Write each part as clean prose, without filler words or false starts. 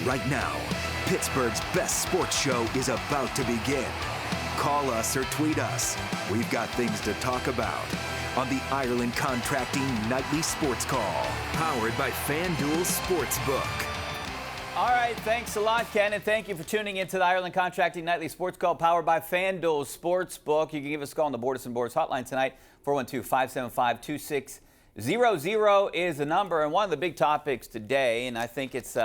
right now. Pittsburgh's best sports show is about to begin. Call us or tweet us. We've got things to talk about on the Ireland Contracting Nightly Sports Call, powered by FanDuel Sportsbook. All right, thanks a lot, Ken, and thank you for tuning into the Ireland Contracting Nightly Sports Call, powered by FanDuel Sportsbook. You can give us a call on the Borders and Boards hotline tonight. 412-575-2600 is the number. And one of the big topics today, and I think it's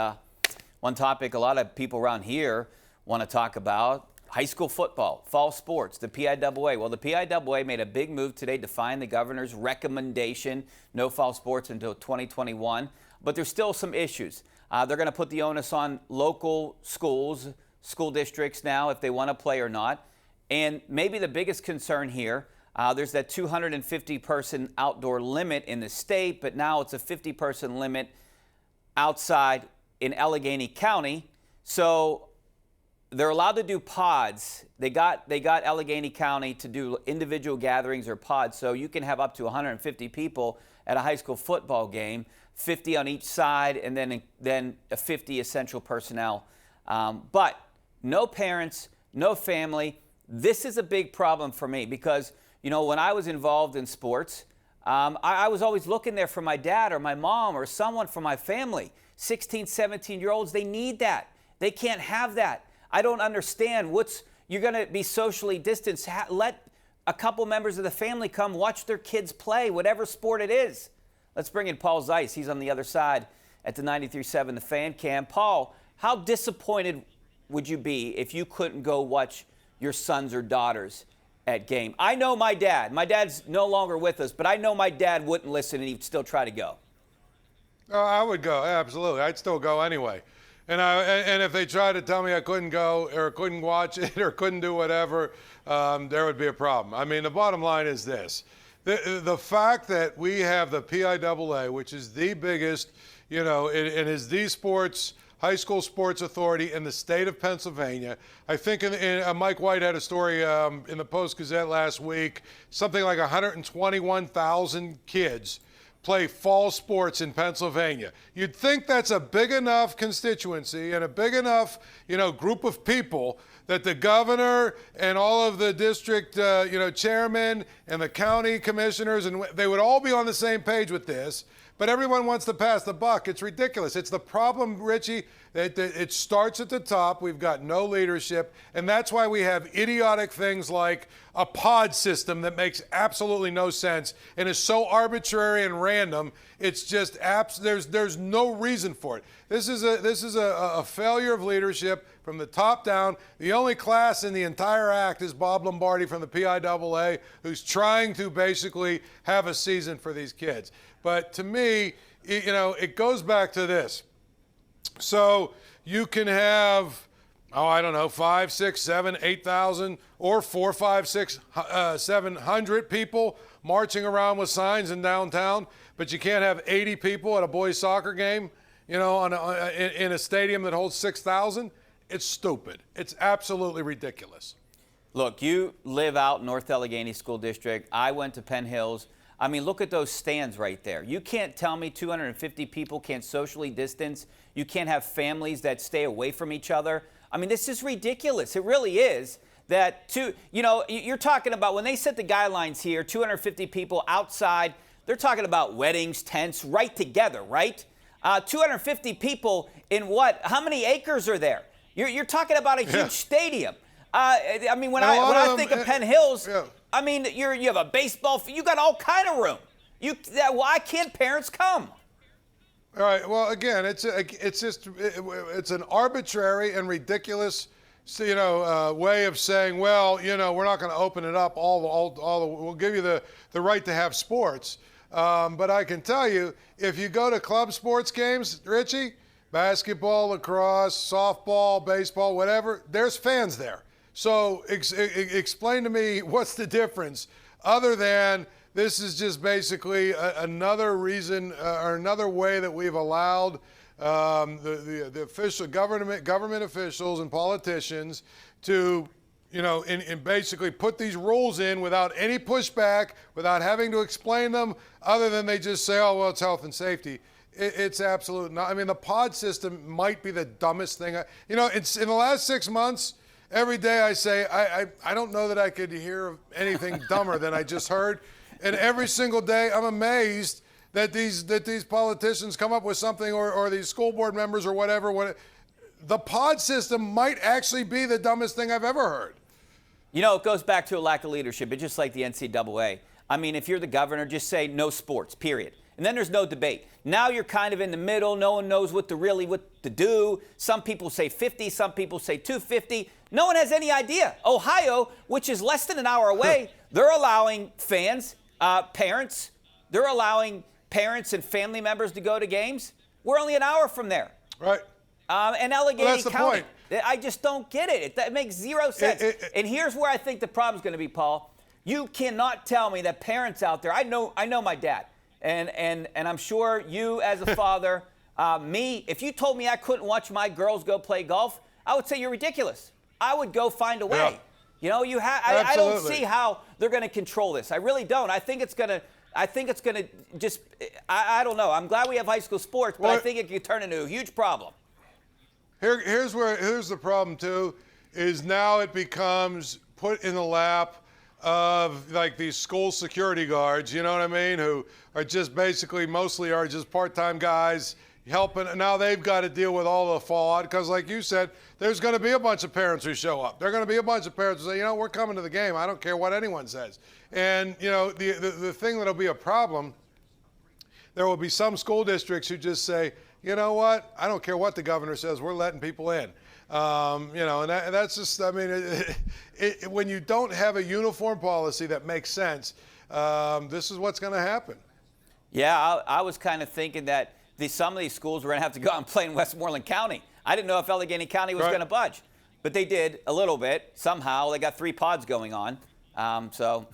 one topic a lot of people around here want to talk about, high school football, fall sports, the PIAA. Well, the PIAA made a big move today to define the governor's recommendation, no fall sports until 2021. But there's still some issues. They're going to put the onus on local schools, school districts now, if they want to play or not. And maybe the biggest concern here, there's that 250-person outdoor limit in the state, but now it's a 50-person limit outside in Allegheny County. So they're allowed to do pods. They got Allegheny County to do individual gatherings or pods, so you can have up to 150 people at a high school football game, 50 on each side, and then 50 essential personnel. But no parents, no family. This is a big problem for me because, you know, when I was involved in sports, I was always looking there for my dad or my mom or someone from my family. 16, 17-year-olds, they need that. They can't have that. I don't understand you're going to be socially distanced. Let a couple members of the family come watch their kids play, whatever sport it is. Let's bring in Paul Zeise. He's on the other side at the 93.7 The Fan Cam. Paul, how disappointed would you be if you couldn't go watch your sons or daughters at game? I know my dad. My dad's no longer with us, but I know my dad wouldn't listen and he'd still try to go. Oh, I would go, absolutely. I'd still go anyway. And if they tried to tell me I couldn't go or couldn't watch it or couldn't do whatever, there would be a problem. I mean, the bottom line is this. The fact that we have the PIAA, which is the biggest, you know, it is the high school sports authority in the state of Pennsylvania. I think Mike White had a story in the Post-Gazette last week, something like 121,000 kids play fall sports in Pennsylvania. You'd think that's a big enough constituency and a big enough, you know, group of people that the governor and all of the district, chairmen and the county commissioners, and they would all be on the same page with this. But everyone wants to pass the buck. It's ridiculous. It's the problem, Richie. It starts at the top. We've got no leadership. And that's why we have idiotic things like a pod system that makes absolutely no sense and is so arbitrary and random. It's just there's no reason for it. This is a failure of leadership from the top down. The only class in the entire act is Bob Lombardi from the PIAA, who's trying to basically have a season for these kids. But to me, it goes back to this. So you can have, 5, 6, 7, 8,000 or 4, 5, 6, 700 people marching around with signs in downtown, but you can't have 80 people at a boys soccer game, in a stadium that holds 6,000. It's stupid. It's absolutely ridiculous. Look, you live out in North Allegheny School District. I went to Penn Hills. I mean, look at those stands right there. You can't tell me 250 people can't socially distance. You can't have families that stay away from each other. I mean, this is ridiculous. It really is. You're talking about when they set the guidelines here, 250 people outside, they're talking about weddings, tents, right together, right? 250 people in what? How many acres are there? You're talking about a huge stadium. When I think of Penn Hills, yeah. I mean, you have a baseball. You got all kind of room. Why can't parents come? All right. Well, again, it's an arbitrary and ridiculous, way of saying, well, we're not going to open it up. We'll give you the right to have sports. But I can tell you, if you go to club sports games, Richie, basketball, lacrosse, softball, baseball, whatever, there's fans there. So explain to me what's the difference other than this is just basically another reason or another way that we've allowed the official government officials and politicians to, and basically put these rules in without any pushback, without having to explain them, other than they just say, oh, well, it's health and safety. It's absolute. I mean, the pod system might be the dumbest thing. It's in the last 6 months. Every day I say I don't know that I could hear anything dumber than I just heard, and every single day I'm amazed that these politicians come up with something, or these school board members or whatever. The pod system might actually be the dumbest thing I've ever heard. It goes back to a lack of leadership. It's just like the NCAA. I mean, if you're the governor, just say no sports, period. And then there's no debate. Now you're kind of in the middle. No one knows what to do. Some people say 50, some people say 250. No one has any idea. Ohio, which is less than an hour away, they're allowing fans, parents, they're allowing parents and family members to go to games. We're only an hour from there. Right. And Allegheny Well, that's the County. point. I just don't get it. It makes zero sense. And here's where I think the problem's going to be, Paul. You cannot tell me that parents out there, I know my dad, and I'm sure you as a father, me, if you told me I couldn't watch my girls go play golf, I would say you're ridiculous. I would go find a way. Yeah. I don't see how they're going to control this. I really don't. I think it's going to just, I don't know. I'm glad we have high school sports, but I think it could turn into a huge problem. Here's the problem too, is now it becomes put in the lap of like these school security guards, you know what I mean, who are just basically mostly are just part-time guys helping. Now they've got to deal with all the fallout because, like you said, there's going to be a bunch of parents who show up. There are going to be a bunch of parents who say, we're coming to the game. I don't care what anyone says. And the thing that'll be a problem, there will be some school districts who just say, you know what? I don't care what the governor says. We're letting people in. And that's just, I mean, when you don't have a uniform policy that makes sense, this is what's going to happen. Yeah, I was kind of thinking that some of these schools were going to have to go out and play in Westmoreland County. I didn't know if Allegheny County was going to budge. But they did a little bit. Somehow they got 3 pods going on. So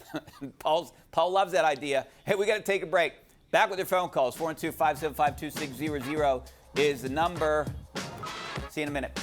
Paul loves that idea. Hey, we got to take a break. Back with your phone calls. 412-575-2600 is the number. See you in a minute.